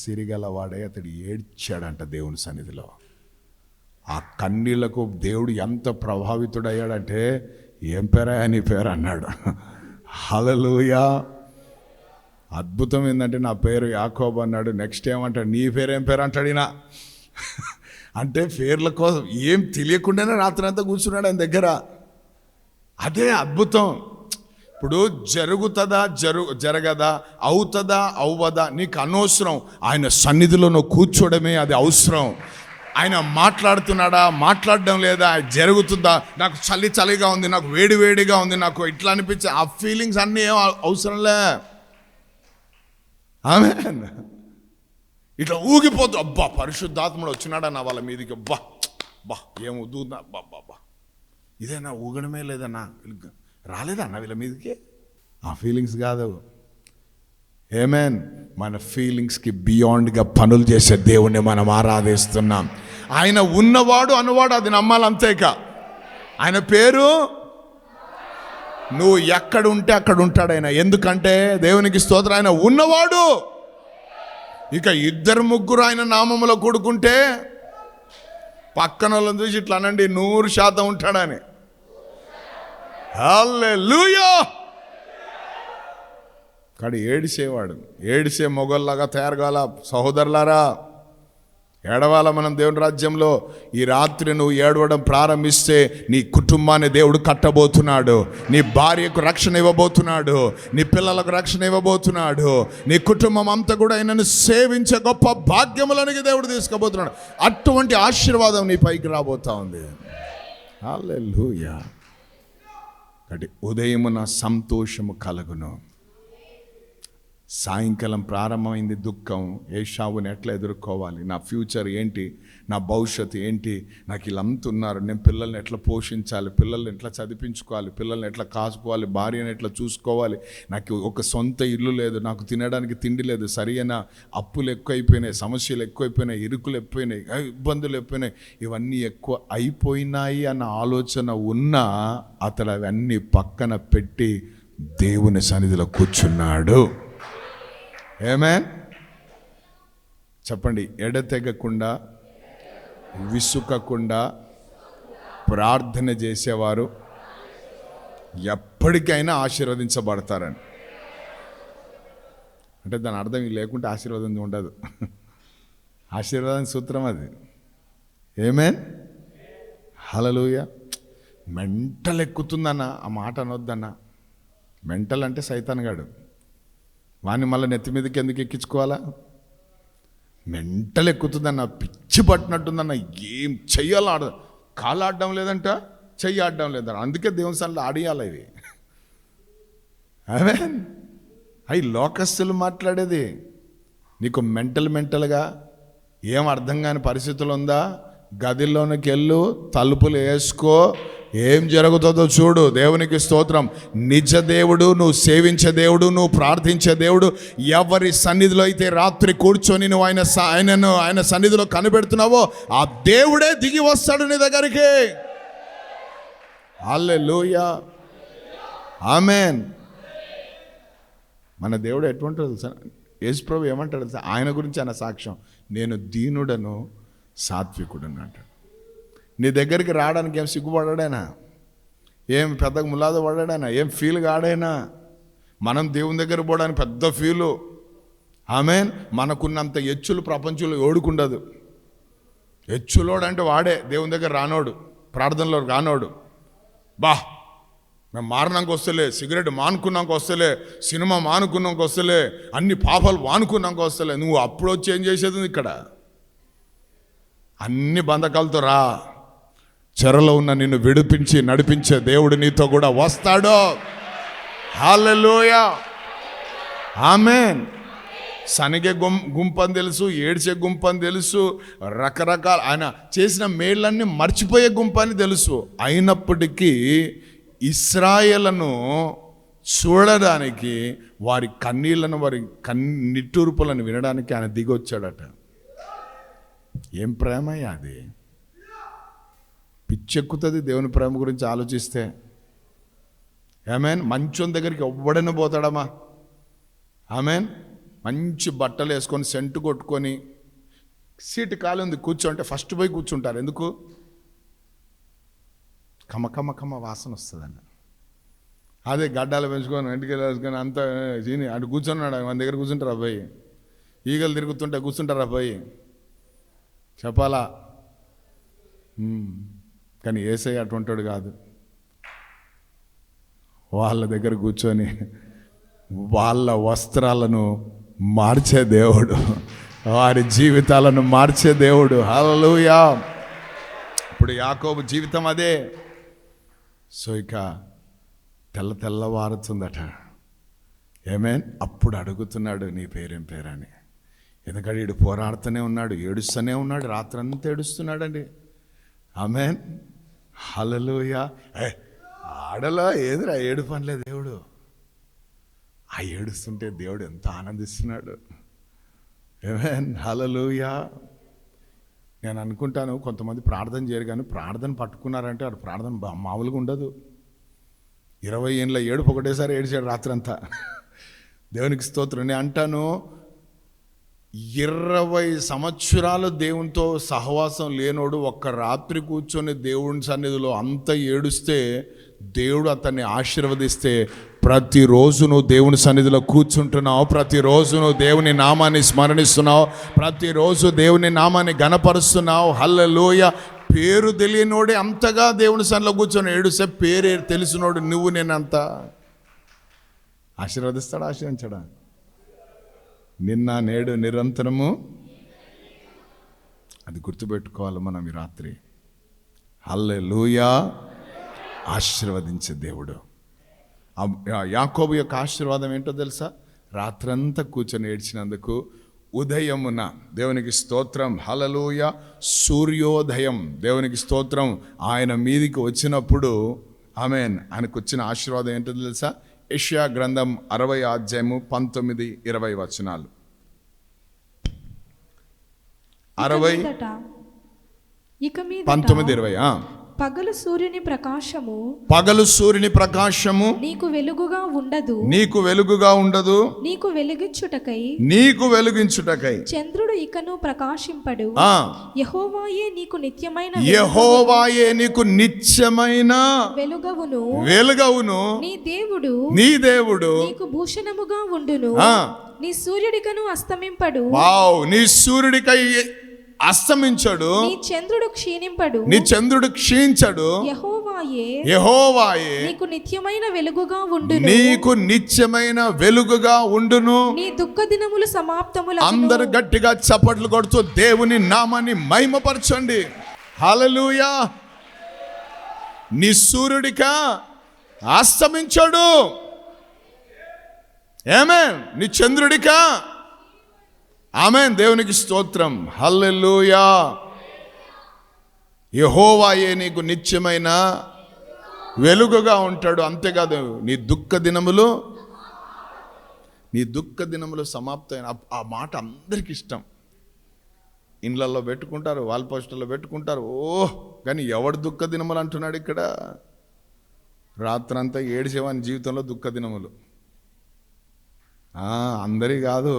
సిరిగలవాడే అతడు ఏడ్చాడంట దేవుని సన్నిధిలో. ఆ కన్నీళ్లకు దేవుడు ఎంత ప్రభావితుడయ్యాడంటే, ఏం పేరా నీ పేరు అన్నాడు. హల్లెలూయా. అద్భుతం ఏంటంటే, నా పేరు యాకోబు అన్నాడు. నెక్స్ట్ ఏమంటాడు, నీ పేరేం పేరు అంటాడు ఈయన. అంటే పేర్ల కోసం ఏం తెలియకుండానే రాత్రి అంతా కూర్చున్నాడు ఆయన దగ్గర. అదే అద్భుతం. ఇప్పుడు జరుగుతుందా జరగదా, అవుతుందా అవ్వదా నీకు అనవసరం. ఆయన సన్నిధిలో నువ్వు కూర్చోవడమే అది అవసరం. ఆయన మాట్లాడుతున్నాడా, మాట్లాడడం లేదా, జరుగుతుందా, నాకు చలిగా ఉంది, నాకు వేడిగా ఉంది, నాకు ఇట్లా అనిపించే ఆ ఫీలింగ్స్ అన్నీ ఏం అవసరంలే. ఆమేన్. ఇట్లా ఊగిపోతూ అబ్బా పరిశుద్ధాత్ముడు వచ్చినాడన్నా వాళ్ళ మీదకి, బా ఏం ఊదునా బా ఇదేనా ఊగడమే లేదన్నా, రాలేదన్నా వీళ్ళ మీదకి. ఆ ఫీలింగ్స్ కాదు. ఆమేన్. మన ఫీలింగ్స్కి బియాండ్గా పనులు చేసే దేవుణ్ణి మనం ఆరాధిస్తున్నాం. ఆయన ఉన్నవాడు అనువాడు, అది నమ్మాలంతేక. ఆయన పేరు నువ్వు ఎక్కడ ఉంటే అక్కడ ఉంటాడు ఆయన. ఎందుకంటే దేవునికి స్తోత్రం, ఆయన ఉన్నవాడు. ఇక 2-3 ఆయన నామములో కూడుకుంటే పక్కన వాళ్ళని చూసి ఇట్లా అనండి, 100% ఉంటాడని. హల్లెలూయా. కానీ ఏడిసే మొగల్లాగా తయారు కావాల సహోదరులారా. ఏడవాల మనం దేవుని రాజ్యంలో. ఈ రాత్రి నువ్వు ఏడవడం ప్రారంభిస్తే నీ కుటుంబాన్ని దేవుడు కట్టబోతున్నాడు. నీ భార్యకు రక్షణ ఇవ్వబోతున్నాడు. నీ పిల్లలకు రక్షణ ఇవ్వబోతున్నాడు. నీ కుటుంబం అంతా కూడా ఆయనను సేవించే గొప్ప భాగ్యములనికి దేవుడు తీసుకుపోతున్నాడు. అటువంటి ఆశీర్వాదం నీ పైకి రాబోతా ఉంది. హల్లెలూయా. కాబట్టి ఉదయమున సంతోషము కలుగును. సాయంకాలం ప్రారంభమైంది దుఃఖం. ఏషావుని ఎట్లా ఎదుర్కోవాలి, నా ఫ్యూచర్ ఏంటి, నా భవిష్యత్తు ఏంటి, నాకు వీళ్ళంతా ఉన్నారు, నేను పిల్లల్ని ఎట్లా పోషించాలి, పిల్లల్ని ఎట్లా చదివించుకోవాలి, పిల్లల్ని ఎట్లా కాసుకోవాలి, భార్యను ఎట్లా చూసుకోవాలి, నాకు ఒక సొంత ఇల్లు లేదు, నాకు తినడానికి తిండి లేదు, సరైన అప్పులు ఎక్కువైపోయినాయి, సమస్యలు ఎక్కువైపోయినాయి, ఇరుకులు ఎక్కువైనాయి, ఇబ్బందులు ఎక్కువైనాయి, ఇవన్నీ ఎక్కువ అయిపోయినాయి అన్న ఆలోచన ఉన్నా అతడు అవన్నీ పక్కన పెట్టి దేవుని సన్నిధిలో కూర్చున్నాడు. ఆమేన్. చెప్పండి. ఎడతెగకుండా విసుకకుండా ప్రార్థన చేసేవారు ఎప్పటికైనా ఆశీర్వదించబడతారని. అంటే దాని అర్థం లేకుంటే ఆశీర్వాదం ఉండదు. ఆశీర్వాదం సూత్రం అది. ఆమేన్. హల్లెలూయా. మెంటల్ ఎక్కుతుందన్న ఆ మాట అనొద్దన్న. మెంటల్ అంటే సైతాన్గాడు. వాడిని మళ్ళీ నెత్తి మీదకి ఎందుకు ఎక్కించుకోవాలా? మెంటల్ ఎక్కుతుందన్న, పిచ్చి పట్టినట్టుందన్న, ఏం చెయ్యాలో కాలు ఆడడం లేదంట, చెయ్యి ఆడడం లేదంట. అందుకే దేవుని సన్నిధిలో ఆడియాలి ఇవి. ఆమేన్. అవి లోకస్తులు మాట్లాడేది. నీకు మెంటల్గా ఏం అర్థం కాని పరిస్థితులు ఉందా, గదిలోనికి వెళ్ళు, తలుపులు వేసుకో, ఏం జరుగుతుందో చూడు. దేవునికి స్తోత్రం. నిజ దేవుడు, నువ్వు సేవించే దేవుడు, నువ్వు ప్రార్థించే దేవుడు, ఎవరి సన్నిధిలో అయితే రాత్రి కూర్చొని నువ్వు ఆయన సన్నిధిలో కనిపెడుతున్నావో ఆ దేవుడే దిగి వస్తాడు నీ దగ్గరికి. హల్లెలూయా. ఆమేన్. మన దేవుడు ఎటువంటిదో తెలుసా? యేసుప్రభు ఏమంటాడు తెలుసా? ఆయన గురించి ఆయన సాక్ష్యం, నేను దీనుడను సాత్వికుడను అంటాడు. నీ దగ్గరికి రావడానికి ఏం సిగ్గుపడాడైనా, ఏం పెద్దగా ములాద పడాడైనా, ఏం ఫీల్ కాడైనా. మనం దేవుని దగ్గర పోవడానికి పెద్ద ఫీలు. ఆమేన్. మనకున్నంత ఎచ్చులు ప్రపంచంలో ఓడుకుండదు. ఎచ్చులోడు అంటే వాడే దేవుని దగ్గర రానోడు, ప్రార్థనలో రానోడు. మేము మారనాక వస్తలే, సిగరెట్ మానుకున్నాక వస్తలే, సినిమా మానుకున్నాక వస్తలే, అన్ని పాపాలు మానుకున్నాక వస్తలే. నువ్వు అప్పుడు వచ్చి ఏం చేసేది ఇక్కడ? అన్ని బంధకాలతో రా. చెరలో ఉన్న నిన్ను విడిపించి నడిపించే దేవుడు నీతో కూడా వస్తాడు. హల్లెలూయా. ఆమేన్. సనిగే గుంపని తెలుసు, ఏడ్చే గుంపని తెలుసు, రకరకాల ఆయన చేసిన మేళ్ళన్నీ మర్చిపోయే గుంపని తెలుసు. అయినప్పటికీ ఇశ్రాయేలును చూడడానికి, వారి కన్నీళ్లను, వారి నిట్టూర్పులను వినడానికి ఆయన దిగొచ్చాడట. ఏం ప్రేమయ్యా అది! పిచ్చెక్కుతుంది దేవుని ప్రేమ గురించి ఆలోచిస్తే. ఆమేన్. మంచోని దగ్గరికి ఎవ్వడైనా పోతాడమ్మా. ఆమేన్. మంచి బట్టలు వేసుకొని సెంటు కొట్టుకొని సీటు ఖాళీ ఉంది కూర్చోంటే ఫస్ట్ పోయి కూర్చుంటారు. ఎందుకు? కమ వాసన వస్తుందని. అదే గడ్డాలు పెంచుకొని ఇంటికి వేసుకొని అంతా చీని అటు కూర్చున్నాడు, మన దగ్గర కూర్చుంటారు అబ్బాయి. ఈగలు తిరుగుతుంటే కూర్చుంటారు అబ్బాయి, చెప్పాలా? కానీ యేసయ్య అటువంటాడు కాదు. వాళ్ళ దగ్గర కూర్చొని వాళ్ళ వస్త్రాలను మార్చే దేవుడు, వారి జీవితాలను మార్చే దేవుడు. హల్లెలూయా. ఇప్పుడు యాకోబు జీవితం అదే. సో ఇక తెల్లవారుతుందట. ఏమేన్? అప్పుడు అడుగుతున్నాడు నీ పేరేం పేరని. ఎందుకంటే వీడు పోరాడుతూనే ఉన్నాడు, ఏడుస్తూనే ఉన్నాడు, రాత్రంతా ఏడుస్తున్నాడండి. ఆమేన్. హల్లెలూయా. ఆడలో ఏదిరా ఏడు పనిలే దేవుడు. ఆ ఏడుస్తుంటే దేవుడు ఎంత ఆనందిస్తున్నాడు. ఆమేన్. హల్లెలూయా. నేను అనుకుంటాను కొంతమంది ప్రార్థన చేయరు, కానీ ప్రార్థన పట్టుకున్నారంటే అది ప్రార్థన మామూలుగా ఉండదు. 20 ఏళ్ళ ఏడుపు ఒకటేసారి ఏడిచాడు రాత్రంతా. దేవునికి స్తోత్రం. నేను అంటాను 20 సంవత్సరాలు దేవునితో సహవాసం లేనోడు ఒక్క రాత్రి కూర్చొని దేవుని సన్నిధిలో అంత ఏడుస్తే దేవుడు అతన్ని ఆశీర్వదిస్తే, ప్రతిరోజు నువ్వు దేవుని సన్నిధిలో కూర్చుంటున్నావు, ప్రతిరోజు నువ్వు దేవుని నామాన్ని స్మరణిస్తున్నావు, ప్రతిరోజు దేవుని నామాన్ని గణపరుస్తున్నావు. హల్లెలూయా. పేరు తెలియనోడే అంతగా దేవుని సన్నిధిలో కూర్చొని ఏడుస్తే, పేరు తెలిసినోడు నువ్వు నేనంత ఆశీర్వదిస్తాడా? ఆశీర్వించడా? నిన్న నేడు నిరంతరము. అది గుర్తుపెట్టుకోవాలి మనం ఈ రాత్రి. హల్లెలూయా. ఆశీర్వదించే దేవుడు. యాకోబు యొక్క ఆశీర్వాదం ఏంటో తెలుసా? రాత్రంతా కూర్చొని ఏడ్చినందుకు ఉదయమున దేవునికి స్తోత్రం. హల్లెలూయా. సూర్యోదయం దేవునికి స్తోత్రం ఆయన మీదికి వచ్చినప్పుడు ఆమేన్, ఆయనకు వచ్చిన ఆశీర్వాదం ఏంటో తెలుసా? యెషయా గ్రంథం 60 అధ్యాయము 19-20 వచనాలు. 60 19-20. పగలు సూర్యుని ప్రకాశము నీకు వెలుగుగా ఉండదు, నీకు వెలిగించుటకై చంద్రుడు ఇకను ప్రకాశింపడు. యెహోవాయే నీకు నిత్యమైన వెలుగవును. నీ దేవుడు నీకు భూషణముగా ఉండును. నీ సూర్యుడికను అస్తమింపడు. నీ సూర్యుడికై అస్తమించడు, నీ చంద్రుడు క్షీణించడు. యెహోవాయే నీకు నిత్యమైన వెలుగుగా ఉండును. నీ దుఃఖ దినములు సమాప్తములు. అందరూ గట్టిగా చప్పట్లు కొడుతూ దేవుని నామాన్ని మహిమపరచండి. హల్లెలూయా. నీ సూర్యుడిక అస్తమించడు. ఆమేన్. నీ చంద్రుడిక ఆమేన్. దేవునికి స్తోత్రం. హల్లెలూయా. యెహోవాయే నీకు నిత్యమైన వెలుగుగా ఉంటాడు. అంతేకాదు నీ దుఃఖ దినములు సమాప్తమైన. ఆ మాట అందరికి ఇష్టం. ఇండ్లలో పెట్టుకుంటారు, వాల్ పోస్టర్లో పెట్టుకుంటారు. కానీ ఎవడు దుఃఖ దినములు అంటున్నాడు ఇక్కడ? రాత్రంతా ఏడిసేవాని జీవితంలో దుఃఖ దినములు. అందరి కాదు,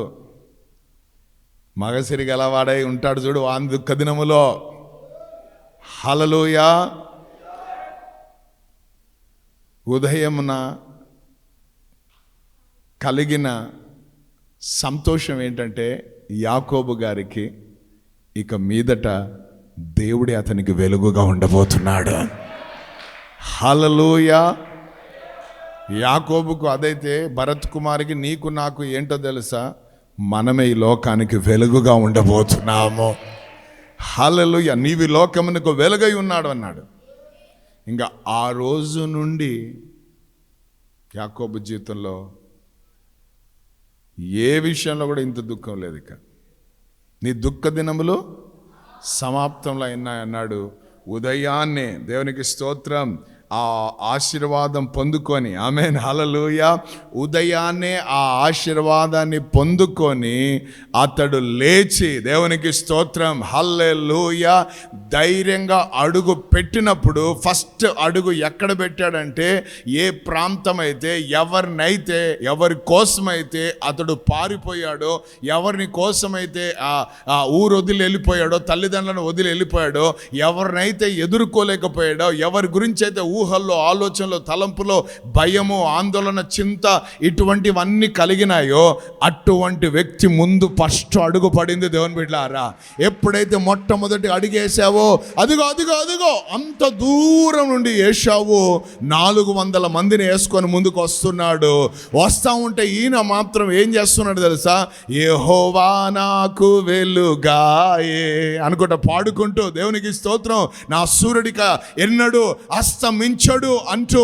మగసిరి గలవాడై ఉంటాడు చూడు, వాని దుఃఖ దినములో. హల్లెలూయా. ఉదయమున కలిగిన సంతోషం ఏంటంటే, యాకోబు గారికి ఇక మీదట దేవుడే అతనికి వెలుగుగా ఉండబోతున్నాడు. హల్లెలూయా. యాకోబుకు అదైతే భరత్ కుమార్కి నీకు నాకు ఏంటో తెలుసా? మనమే ఈ లోకానికి వెలుగుగా ఉండబోతున్నాము. హల్లెలూయా. నీవి లోకమునకు వెలుగై ఉన్నాడు అన్నాడు. ఇంకా ఆ రోజు నుండి యాకోబు జీవితంలో ఏ విషయంలో కూడా ఇంత దుఃఖం లేదు. ఇక నీ దుఃఖ దినములు సమాప్తంలో అయినాయి అన్నాడు. ఉదయాన్నే దేవునికి స్తోత్రం ఆ ఆశీర్వాదం పొందుకొని, ఆమేన్, హల్లెలూయా, ఉదయాన్నే ఆ ఆశీర్వాదాన్ని పొందుకొని అతడు లేచి, దేవునికి స్తోత్రం, హల్లెలూయా, ధైర్యంగా అడుగు పెట్టినప్పుడు ఫస్ట్ అడుగు ఎక్కడ పెట్టాడంటే, ఏ ప్రాంతం అయితే, ఎవరినైతే, ఎవరి కోసమైతే అతడు పారిపోయాడో, ఎవరిని కోసమైతే ఆ ఊరు వదిలి వెళ్ళిపోయాడో, తల్లిదండ్రులను వదిలి వెళ్ళిపోయాడో, ఎవరినైతే ఎదుర్కోలేకపోయాడో, ఎవరి గురించి అయితే ఊహల్లో, ఆలోచనలో, తలంపులో భయము, ఆందోళన, చింత ఇటువంటివన్నీ కలిగినాయో అటువంటి వ్యక్తి ముందు ఫస్ట్ అడుగు పడింది. దేవుని బిడ్డలారా, ఎప్పుడైతే మొట్టమొదటి అడిగేసావో, అదిగో అదిగో అదిగో అంత దూరం నుండి ఏశావు 400 మందిని వేసుకొని ముందుకు వస్తున్నాడు. వస్తా ఉంటే ఈయన మాత్రం ఏం చేస్తున్నాడు తెలుసా? యెహోవా నాకు వెలుగాయే అనుకుంటా పాడుకుంటూ, దేవునికి స్తోత్రం, నా సూర్యుడిక ఎన్నడు అస్తమించడు అంటూ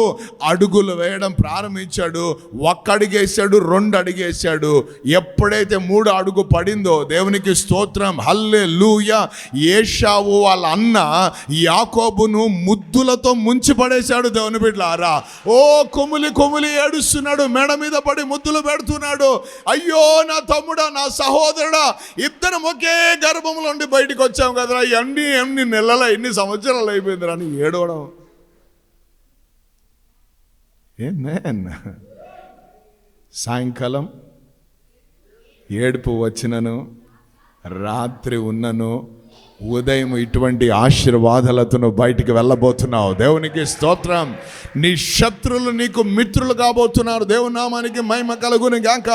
అడుగులు వేయడం ప్రారంభించాడు. ఒక్క అడిగేశాడు, 2 అడిగేశాడు. ఎప్పుడైతే 3 అడుగు పడిందో, దేవునికి స్తోత్రం, హల్లెలూయా, ఏశావు వాళ్ళ అన్న యాకోబును ముద్దులతో ముంచి పడేశాడు. దేవుని బిడ్డలారా, ఓ కుమిలి కుమిలి ఏడుస్తున్నాడు, మెడ మీద పడి ముద్దులు పెడుతున్నాడు. అయ్యో నా తమ్ముడా, నా సహోదరుడా, ఇద్దరం ఒకే గర్భంలో నుండి బయటకు వచ్చాం కదరా, ఎన్ని నెలల, ఎన్ని సంవత్సరాలు అయిపోయిందిరా అని ఏడవడం. ఆమేన్. సాయంకాలం ఏడుపు వచ్చినను, రాత్రి ఉన్నను, ఉదయం ఇటువంటి ఆశీర్వాదాలతో నువ్వు బయటికి వెళ్ళబోతున్నావు. దేవునికి స్తోత్రం. నీ శత్రువులు నీకు మిత్రులు కాబోతున్నారు. దేవుని నామానికి మహిమ కలుగును గాక.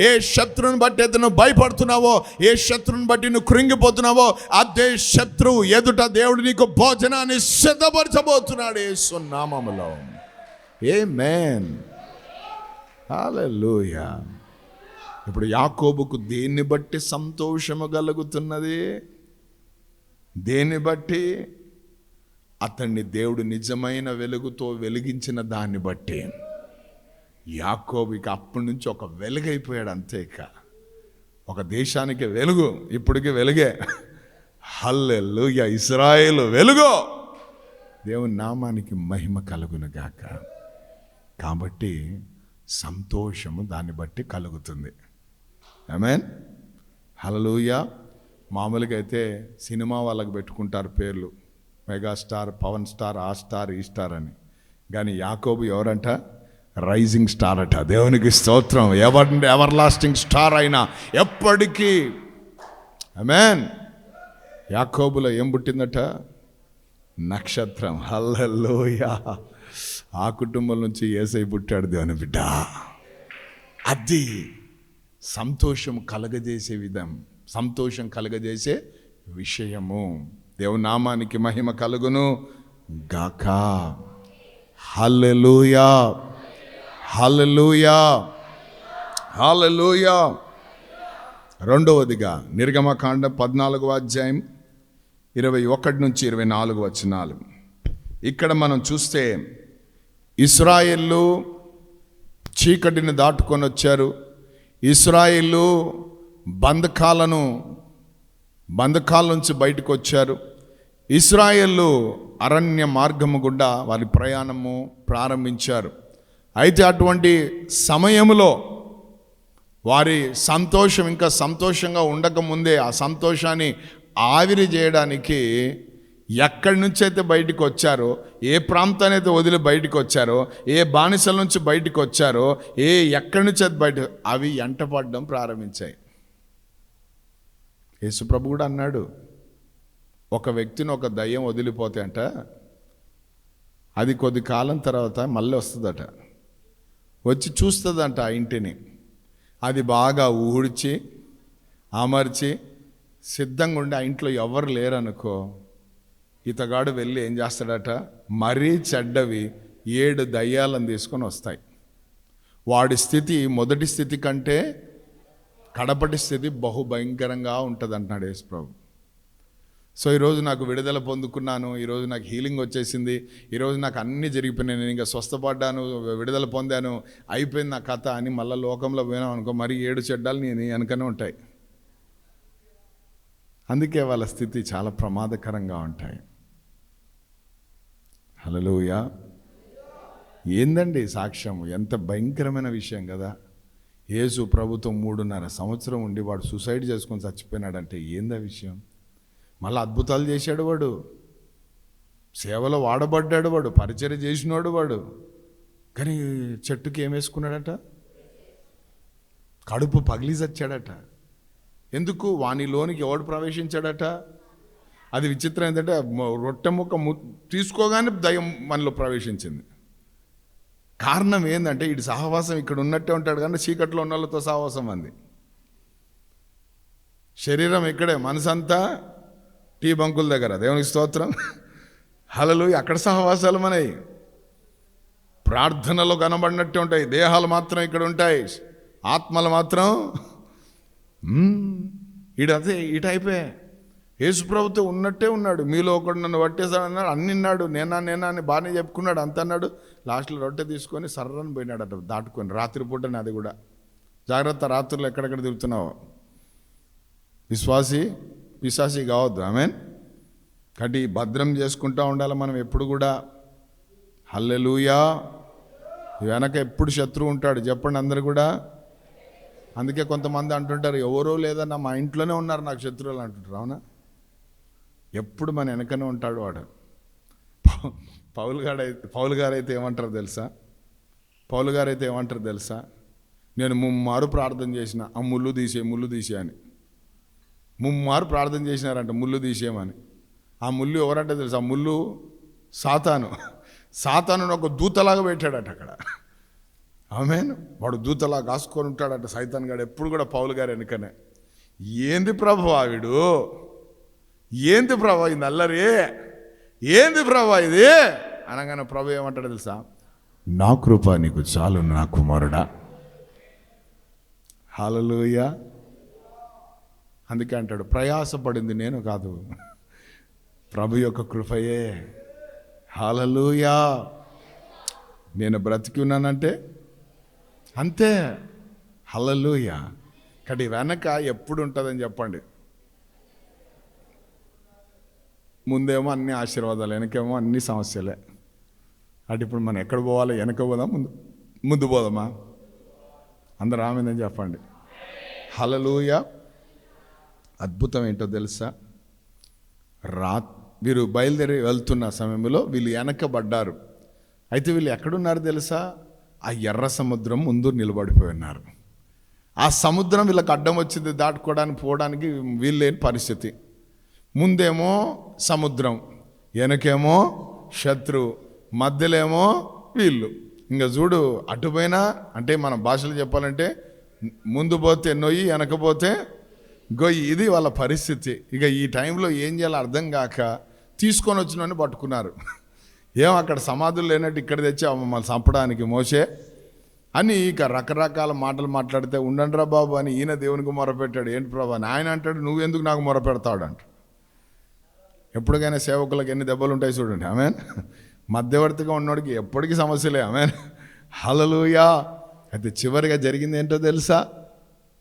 ఏ శత్రువుని బట్టి అయితే నువ్వు భయపడుతున్నావో, ఏ శత్రువుని బట్టి నువ్వు కృంగిపోతున్నావో, అదే శత్రువు ఎదుట దేవుడు నీకు భోజనాన్ని సిద్ధపరచబోతున్నాడు యేసు నామములో. ఆమేన్, హల్లెలూయా. ఇప్పుడు యాకోబుకు దేన్ని బట్టి సంతోషము కలుగుతున్నది? దేన్ని బట్టి? అతన్ని దేవుడు నిజమైన వెలుగుతో వెలిగించిన దాన్ని బట్టి. యాకోబుకి అప్పటి నుంచి ఒక వెలుగైపోయాడు అంతే. ఇక ఒక దేశానికి వెలుగు, ఇప్పటికి వెలుగే. హల్లెలూయా, ఇశ్రాయేలు వెలుగు. దేవుని నామానికి మహిమ కలుగును గాక. కాబట్టి సంతోషము దాన్ని బట్టి కలుగుతుంది. ఆమేన్, హల్లెలూయా. మామూలుగా అయితే సినిమా వాళ్ళకి పెట్టుకుంటారు పేర్లు, మెగాస్టార్, పవన్ స్టార్, ఆ స్టార్, ఈ స్టార్ అని. కానీ యాకోబు ఎవరంట? రైజింగ్ స్టార్ అట. దేవునికి స్తోత్రం. ఎవర్ లాస్టింగ్ స్టార్ అయినా ఎప్పటికీ. ఆమేన్. యాకోబులో ఏం పుట్టిందట? నక్షత్రం. హల్లెలూయా. ఆ కుటుంబం నుంచి యేసయ్య పుట్టాడు. దేవుని బిడ్డ. అది సంతోషం కలగజేసే విధం, సంతోషం కలగజేసే విషయము. దేవుని నామానికి మహిమ కలుగును గాక. హల్లెలూయా, హల్లెలూయా, హల్లెలూయా. రెండవదిగా నిర్గమకాండం 14వ అధ్యాయం 21 నుంచి 24 వచనాలు. ఇక్కడ మనం చూస్తే ఇశ్రాయేలు చీకటిని దాటుకొని వచ్చారు. ఇశ్రాయేలు బంధకాల నుంచి బయటకు వచ్చారు. ఇశ్రాయేలు అరణ్య మార్గము గుండా వారి ప్రయాణము ప్రారంభించారు. అయితే అటువంటి సమయంలో వారి సంతోషం ఇంకా సంతోషంగా ఉండకముందే ఆ సంతోషాన్ని ఆవిరి చేయడానికి ఎక్కడి నుంచి అయితే బయటికి వచ్చారో, ఏ ప్రాంతాన్ని అయితే వదిలి బయటికి వచ్చారో, ఏ బానిసల నుంచి బయటికి వచ్చారో, ఎక్కడి నుంచి అయితే బయట, అవి ఎంటపడడం ప్రారంభించాయి. యేసుప్రభు కూడా అన్నాడు, ఒక వ్యక్తిని ఒక దయ్యం వదిలిపోతే అంట, అది కొద్ది కాలం తర్వాత మళ్ళీ వస్తుందట, వచ్చి చూస్తుందంట ఆ ఇంటిని. అది బాగా ఊడ్చి అమర్చి సిద్ధంగా ఉండి ఆ ఇంట్లో ఎవరు లేరనుకో, ఇతగాడు వెళ్ళి ఏం చేస్తాడట, మరీ చెడ్డవి 7 దయ్యాలను తీసుకొని వస్తాయి. వాడి స్థితి మొదటి స్థితి కంటే కడపటి స్థితి బహుభయంకరంగా ఉంటుంది అంటున్నాడు యేసుప్రభు. సో ఈరోజు నాకు విడుదల పొందుకున్నాను, ఈరోజు నాకు హీలింగ్ వచ్చేసింది, ఈరోజు నాకు అన్నీ జరిగిపోయినాయి, నేను ఇంకా స్వస్థపడ్డాను, విడుదల పొందాను, అయిపోయింది నా కథ అని మళ్ళీ లోకంలో పోయినాం అనుకో, మరి 7 చెడ్డాలు నేను వెనకనే ఉంటాయి. అందుకే వాళ్ళ స్థితి చాలా ప్రమాదకరంగా ఉంటాయి. హల్లెలూయా. ఏందండి సాక్ష్యం? ఎంత భయంకరమైన విషయం కదా. యేసు ప్రభుత్వం 3.5 సంవత్సరం ఉండి వాడు సూసైడ్ చేసుకొని చచ్చిపోయినాడంటే ఏందా విషయం? మళ్ళీ అద్భుతాలు చేశాడు వాడు, సేవలో వాడబడ్డాడు వాడు, పరిచర్య చేసినాడు వాడు. కానీ చెట్టుకి ఏం వేసుకున్నాడట? కడుపు పగిలి చచ్చాడట. ఎందుకు? వానిలోనికి ఎవడు ప్రవేశించాడట? అది విచిత్రం ఏంటంటే రొట్టె ముక్క తీసుకోగానే దయ్యం మనలో ప్రవేశించింది. కారణం ఏంటంటే ఇటు సహవాసం ఇక్కడ ఉన్నట్టే ఉంటాడు కానీ చీకట్లో ఉన్న వాళ్ళతో సహవాసం అంది. శరీరం ఇక్కడే, మనసంతా టీ బంకుల దగ్గర. దేవునికి స్తోత్రం, హల్లెలూయా. అక్కడ సహవాసాలు మనవి. ప్రార్థనలో కనబడినట్టే ఉంటాయి, దేహాలు మాత్రం ఇక్కడ ఉంటాయి, ఆత్మలు మాత్రం అదే ఇటు అయిపోయాయి. యేసు ప్రభుతో ఉన్నట్టే ఉన్నాడు. మీలో ఒకడు నన్ను పట్టేశాడన్నాడు, అన్నాడు నేనా అని బాగానే చెప్పుకున్నాడు, అంత అన్నాడు. లాస్ట్లో రొట్టె తీసుకొని సర్రని పోయినాడట దాటుకొని. రాత్రిపూటని అది కూడా. జాగ్రత్త, రాత్రులు ఎక్కడెక్కడ తిరుగుతున్నావు. పిశాసి కావద్దు. ఆమేన్. కాబట్టి భద్రం చేసుకుంటూ ఉండాలి మనం ఎప్పుడు కూడా. హల్లెలూయా. వెనక ఎప్పుడు శత్రువు ఉంటాడు, చెప్పండి అందరు కూడా. అందుకే కొంతమంది అంటుంటారు, ఎవరో లేదన్నా మా ఇంట్లోనే ఉన్నారు నాకు శత్రువులు అంటుంటారు. అవునా? ఎప్పుడు మన వెనకనే ఉంటాడు వాడు. పౌలు గారైతే ఏమంటారు తెలుసా? నేను ముమ్మారు ప్రార్థన చేసిన ఆ ముళ్ళు తీసే అని. ముమ్మారు ప్రార్థన చేసినారంట ముళ్ళు తీసేయమని. ఆ ముళ్ళు ఎవరంటే తెలుసా? ఆ ముళ్ళు సాతాను ఒక దూతలాగా పెట్టాడట అక్కడ. ఆమేన్. వాడు దూతలా కాసుకొని ఉంటాడట సైతాన్ గారు ఎప్పుడు కూడా పౌలు గారు వెనుకనే. ఏంది ప్రభు ఆవిడు, ఏంది ప్రభు ఇది అల్లరి, ఏంది ప్రభు ఇది అనగానే ప్రభు ఏమంటాడు తెలుసా? నా కృప నీకు చాలు నా కుమారుడా. హల్లెలూయా. అందుకే అంటాడు, ప్రయాసపడింది నేను కాదు, ప్రభు యొక్క కృపయే. హల్లెలూయా. నేను బ్రతికి ఉన్నానంటే అంతే. హల్లెలూయా. కానీ వెనక ఎప్పుడు ఉంటుందని చెప్పండి? ముందేమో అన్ని ఆశీర్వాదాలు, వెనకేమో అన్ని సమస్యలే. అటు ఇప్పుడు మనం ఎక్కడ పోవాలి? వెనక పోదాం, ముందు పోదామా? అందరూ ఆమెందని చెప్పండి. హల్లెలూయా. అద్భుతం ఏంటో తెలుసా? వీరు బయలుదేరి వెళ్తున్న సమయంలో వీళ్ళు వెనకబడ్డారు. అయితే వీళ్ళు ఎక్కడున్నారు తెలుసా? ఆ ఎర్ర సముద్రం ముందు నిలబడిపోయి ఉన్నారు. ఆ సముద్రం వీళ్ళకి అడ్డం వచ్చింది, దాటుకోవడానికి పోవడానికి వీళ్ళు లేని పరిస్థితి. ముందేమో సముద్రం, వెనకేమో శత్రువు, మధ్యలోమో వీళ్ళు. ఇంకా చూడు, అటుపోయినా అంటే మన భాషలో చెప్పాలంటే ముందు పోతే నొయ్యి, వెనకపోతే గొయ్యి. ఇది వాళ్ళ పరిస్థితి. ఇక ఈ టైంలో ఏం చేయాలో అర్థం కాక తీసుకొని వచ్చినవన్నీ పట్టుకున్నారు. ఏం అక్కడ సమాధులు లేనట్టు ఇక్కడ తెచ్చి మమ్మల్ని చంపడానికి మోసే అని ఇక రకరకాల మాటలు మాట్లాడితే, ఉండండిరా బాబు అని ఈయన దేవునికి మొరపెట్టాడు. ఏంటి ప్రభా అని ఆయన అంటాడు, నువ్వెందుకు నాకు మొరపెడతాడు అంట. ఎప్పటికైనా సేవకులకు ఎన్ని దెబ్బలు ఉంటాయి చూడండి. ఆమేన్. మధ్యవర్తిగా ఉన్నోడికి ఎప్పటికీ సమస్యలే. ఆమేన్. హల్లెలూయా. అయితే చివరిగా జరిగింది ఏంటో తెలుసా?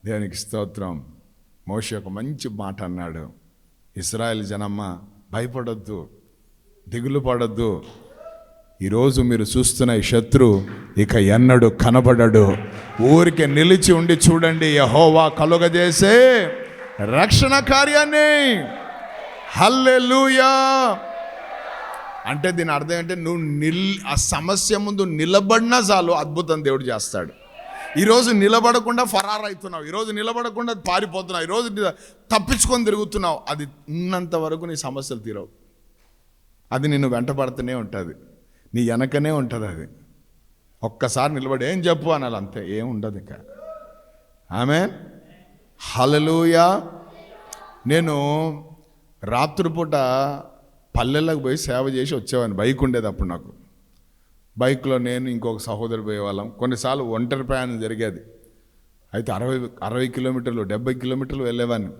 దేవునికి స్తోత్రం. మోషే ఒక మంచి మాట అన్నాడు, ఇశ్రాయేల్ జనమ్మ భయపడొద్దు, దిగులు పడొద్దు. ఈరోజు మీరు చూస్తున్న ఈ శత్రు ఇక ఎన్నడూ కనబడడు. ఊరికే నిలిచి ఉండి చూడండి యెహోవా కలుగజేసే రక్షణ కార్యాన్ని. హల్లెలూయా. అంటే దీని అర్థం ఏంటంటే నువ్వు ఆ సమస్య ముందు నిలబడినా చాలు అద్భుతం దేవుడు చేస్తాడు. ఈరోజు నిలబడకుండా ఫరారైతున్నావు, ఈరోజు నిలబడకుండా పారిపోతున్నావు, ఈరోజు తప్పించుకొని తిరుగుతున్నావు. అది ఉన్నంత వరకు నీ సమస్యలు తీరవు. అది నిన్ను వెంటబడుతూనే ఉంటుంది, నీ వెనకనే ఉంటుంది. అది ఒక్కసారి నిలబడి ఏం చెప్పు అనాలి, అంతే, ఏం ఉండదు ఇంకా. ఆమేన్. హల్లెలూయా. నేను రాత్రిపూట పల్లెలకు పోయి సేవ చేసి వచ్చేవాడిని. బైక్ ఉండేది అప్పుడు నాకు. బైక్లో నేను ఇంకొక సహోదరు పోయేవాళ్ళం. కొన్నిసార్లు ఒంటరి ప్రయాణం జరిగేది. అయితే 60 కిలోమీటర్లు 70 కిలోమీటర్లు వెళ్ళేవాడిని.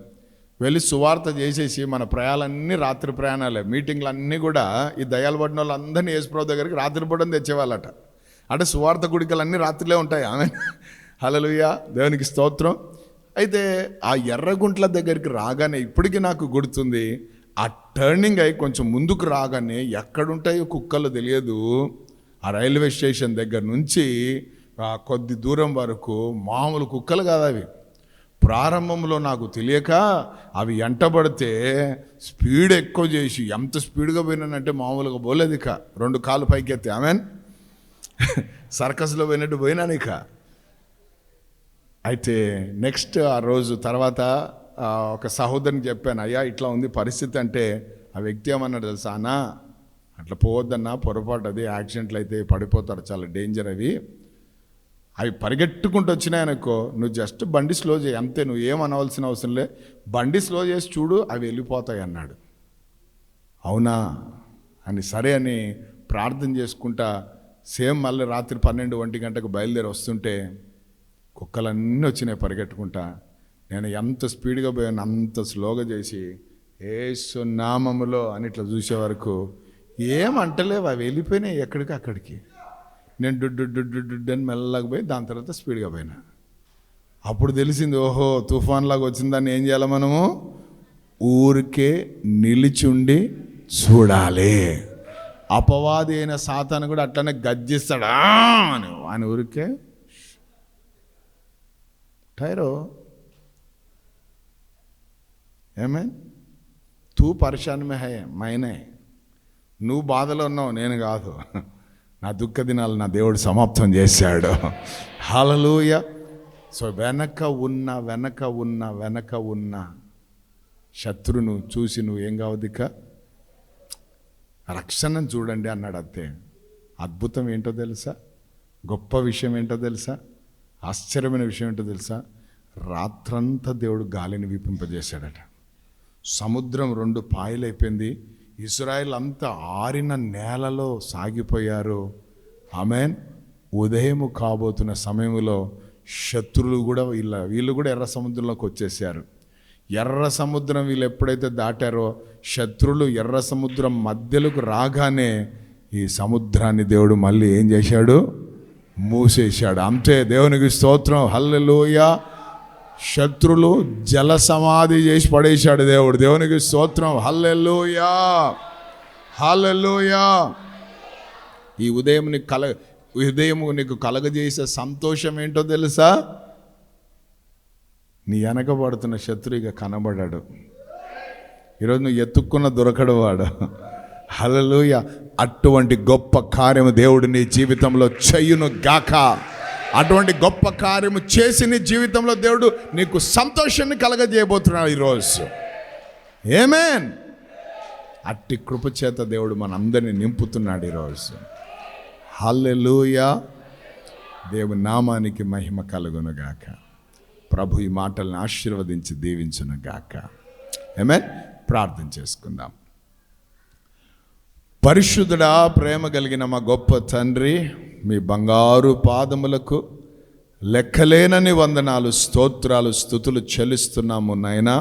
వెళ్ళి సువార్త చేసేసి మన ప్రయాణాలన్నీ రాత్రి ప్రయాణాలే. మీటింగ్లు అన్నీ కూడా ఈ దయాలు పడిన వాళ్ళందరినీ యేసుప్రభు దగ్గరికి రాత్రిపూట తెచ్చేవాళ్ళట. అంటే సువార్త గుడికలు అన్నీ రాత్రిలే ఉంటాయి. ఆమేన్. హల్లెలూయా. దేవునికి స్తోత్రం. అయితే ఆ ఎర్రగుంట్ల దగ్గరికి రాగానే ఇప్పటికీ నాకు గుర్తుంది, ఆ టర్నింగ్ అయి కొంచెం ముందుకు రాగానే ఎక్కడుంటాయో కుక్కలు తెలియదు, ఆ రైల్వే స్టేషన్ దగ్గర నుంచి కొద్ది దూరం వరకు మామూలు కుక్కలు కాదు అవి. ప్రారంభంలో నాకు తెలియక అవి ఎంటబడితే స్పీడ్ ఎక్కువ చేసి ఎంత స్పీడ్గా పోయినానంటే మామూలుగా పోలేదు. ఇక 2 కాళ్ళు పైకి ఎత్తే ఆమెన్ సర్కస్లో పోయినట్టు పోయినాను ఇక. అయితే నెక్స్ట్ ఆ రోజు తర్వాత ఒక సహోదరుని చెప్పాను, అయ్యా ఇట్లా ఉంది పరిస్థితి అంటే ఆ వ్యక్తి ఏమన్నాడు తెలుసా, అన్నా అట్లా పోవద్దన్నా, పొరపాటు అది యాక్సిడెంట్లు అయితే పడిపోతారు, చాలా డేంజర్ అవి పరిగెట్టుకుంటూ వచ్చినాయనుకో, నువ్వు జస్ట్ బండి స్లో చేయి అంతే, నువ్వు ఏమనవలసిన అవసరం లే, బండి స్లో చేసి చూడు అవి వెళ్ళిపోతాయి అన్నాడు. అవునా అని సరే అని ప్రార్థన చేసుకుంటా సేమ్ మళ్ళీ రాత్రి 12-1 గంటకు బయలుదేరి వస్తుంటే కుక్కలన్నీ వచ్చినాయి పరిగెట్టుకుంటా. నేను ఎంత స్పీడ్గా పోయాను అంత స్లోగా చేసి యేసు నామములో అని ఇట్లా చూసే వరకు ఏమంటలేవు, అవి వెళ్ళిపోయినాయి ఎక్కడికి అక్కడికి. నేను డుడ్డు అని మెల్లగా పోయి దాని తర్వాత స్పీడ్గా పోయినా. అప్పుడు తెలిసింది, ఓహో తుఫాన్లాగా వచ్చిందాన్ని ఏం చేయాలి మనము, ఊరికే నిలిచుండి చూడాలి. అపవాది అయిన సాతాను కూడా అట్లనే గర్జిస్తాడా అని ఆయన ఊరికే ठहरो, ఏమే తూ పరేషాన్ మే హై మైనే, నువ్వు బాధలో ఉన్నావు నేను కాదు, నా దుఃఖ దినాలు నా దేవుడు సమాప్తం చేశాడు. హల్లెలూయా. సో వెనక ఉన్న శత్రును చూసి నువ్వు ఏం కావద్దిక, రక్షణను చూడండి అన్నాడు. అంతే. అద్భుతం ఏంటో తెలుసా, గొప్ప విషయం ఏంటో తెలుసా, ఆశ్చర్యమైన విషయం ఏంటో తెలుసా, రాత్రంతా దేవుడు గాలిని విపింపజేశాడట. సముద్రం 2 పాయలైపోయింది. ఇశ్రాయేల్ అంతా ఆరిన నేలలో సాగిపోయారు. ఆమేన్. ఉదయం కాబోతున్న సమయంలో శత్రువులు కూడా వీళ్ళు కూడా ఎర్ర సముద్రంలోకి వచ్చేసారు. ఎర్ర సముద్రం వీళ్ళు ఎప్పుడైతే దాటారో శత్రువులు ఎర్ర సముద్రం మధ్యలోకి రాగానే ఈ సముద్రాన్ని దేవుడు మళ్ళీ ఏం చేశాడు, మూసేశాడు. అంతే. దేవునికి స్తోత్రం. హల్లెలూయా. శత్రులు జల సమాధి చేసి పడేశాడు దేవుడు. దేవునికి స్తోత్రం. హల్లెలూయా, హల్లెలూయా. ఈ ఉదయం నీకు కలగజేసే సంతోషం ఏంటో తెలుసా, నీ వెనకబడుతున్న శత్రువుగా కనబడాడు. ఈరోజు నువ్వు ఎత్తుక్కున్న దొరకడు వాడు. హల్లెలూయా. అటువంటి గొప్ప కార్యము దేవుడు నీ జీవితంలో చెయ్యును గాక. అటువంటి గొప్ప కార్యము చేసి నీ జీవితంలో దేవుడు నీకు సంతోషాన్ని కలగజేయబోతున్నాడు ఈరోజు. ఆమేన్. అట్టి కృపచేత దేవుడు మనందరినీ నింపుతున్నాడు ఈరోజు. హల్లెలూయా. దేవుని నామానికి మహిమ కలుగును గాక. ప్రభు ఈ మాటలను ఆశీర్వదించి దీవించును గాక. ఆమేన్. ప్రార్థన చేసుకుందాం. పరిశుద్ధుడా, ప్రేమ కలిగిన మా గొప్ప తండ్రి, మీ బంగారు పాదములకు లెక్కలేనని వందనాలు, స్తోత్రాలు, స్తుతులు చెల్లిస్తున్నాము నాయనా.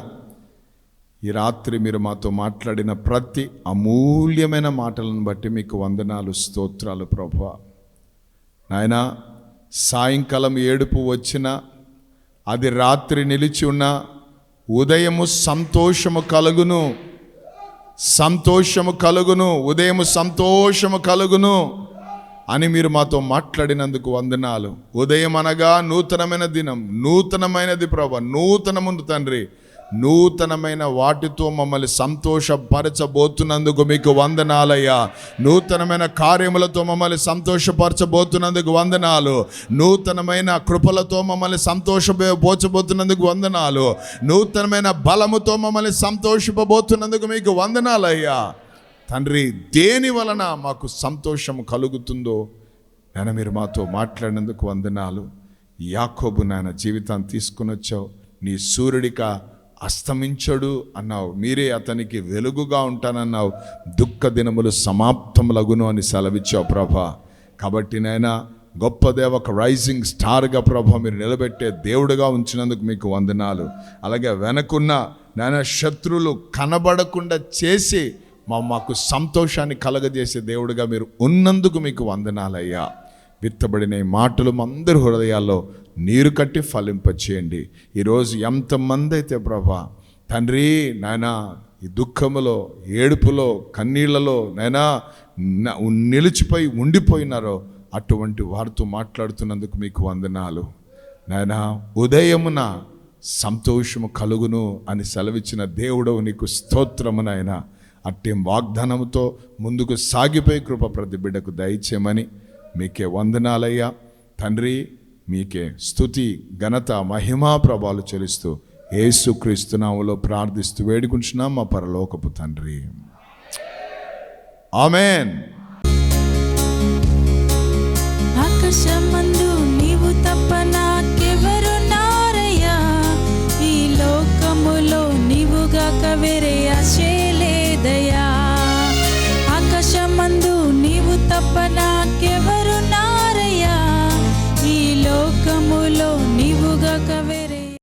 ఈ రాత్రి మీరు మాతో మాట్లాడిన ప్రతి అమూల్యమైన మాటలను బట్టి మీకు వందనాలు, స్తోత్రాలు ప్రభువా. నాయనా, సాయంకాలం ఏడుపు వచ్చినా, అది రాత్రి నిలిచి ఉన్న ఉదయము సంతోషము కలుగును, సంతోషము కలుగును, ఉదయం సంతోషము కలుగును అని మీరు మాతో మాట్లాడినందుకు వందనాలు. ఉదయం అనగా నూతనమైన దినం, నూతనమైనది ప్రభు, నూతనముందు తండ్రి, నూతనమైన వాటితో మమ్మల్ని సంతోషపరచబోతున్నందుకు మీకు వందనాలయ్యా. నూతనమైన కార్యములతో మమ్మల్ని సంతోషపరచబోతున్నందుకు వందనాలు. నూతనమైన కృపలతో మమ్మల్ని సంతోషపోచబోతున్నందుకు వందనాలు. నూతనమైన బలముతో మమ్మల్ని సంతోషపబోతున్నందుకు మీకు వందనాలయ్యా. తండ్రి, దేని వలన మాకు సంతోషము కలుగుతుందో నాయన మీరు మాతో మాట్లాడినందుకు వందనాలు. యాకోబు నాయన జీవితాన్ని తీసుకుని వచ్చావు. నీ సూర్యుడిక అస్తమించడు అన్నావు, మీరే అతనికి వెలుగుగా ఉంటానన్నావు. దుఃఖ దినములు సమాప్తములగును అని సెలవిచ్చావు ప్రభా. కాబట్టి నాయన గొప్ప దేవ, ఒక రైజింగ్ స్టార్గా ప్రభా మీరు నిలబెట్టే దేవుడుగా ఉంచినందుకు మీకు వందనాలు. అలాగే వెనకున్న నాయన శత్రువులు కనబడకుండా చేసి మాకు సంతోషాన్ని కలగజేసే దేవుడుగా మీరు ఉన్నందుకు మీకు వందనాలయ్యా. విత్తబడిన ఈ మాటలు మా అందరి హృదయాల్లో నీరు కట్టి ఫలింపచేయండి. ఈరోజు ఎంతమంది అయితే ప్రభా తండ్రి నాయనా ఈ దుఃఖములో, ఏడుపులో, కన్నీళ్లలో నాయనా నిలిచిపోయి ఉండిపోయినారో అటువంటి వారితో మాట్లాడుతున్నందుకు మీకు వందనాలు నాయనా. ఉదయమున సంతోషము కలుగును అని సెలవిచ్చిన దేవుడవు నీకు స్తోత్రము నాయనా. అట్టి వాగ్దానంతో ముందుకు సాగిపోయి కృప ప్రతి బిడ్డకు దయచేయమని మీకే వందనాలయ్యా తండ్రి. మీకే స్తుతి ఘనత మహిమా ప్రభావాలు చెల్లిస్తూ యేసుక్రీస్తు నామములో ప్రార్థిస్తూ వేడుకుంటున్నాం మా పరలోకపు తండ్రి. ఆమేన్. ఆకాశమందు నీవు తప్ప నాకెవరున్నారయ్యా, ఈ లోకములో నీవుగాక వేరే ఆశే లేదయ్యా. ఆకాశమందు నీవు తప్ప నాకెవరున్నారయ్యా, ఈ లోకములో నీవుగాక వేరే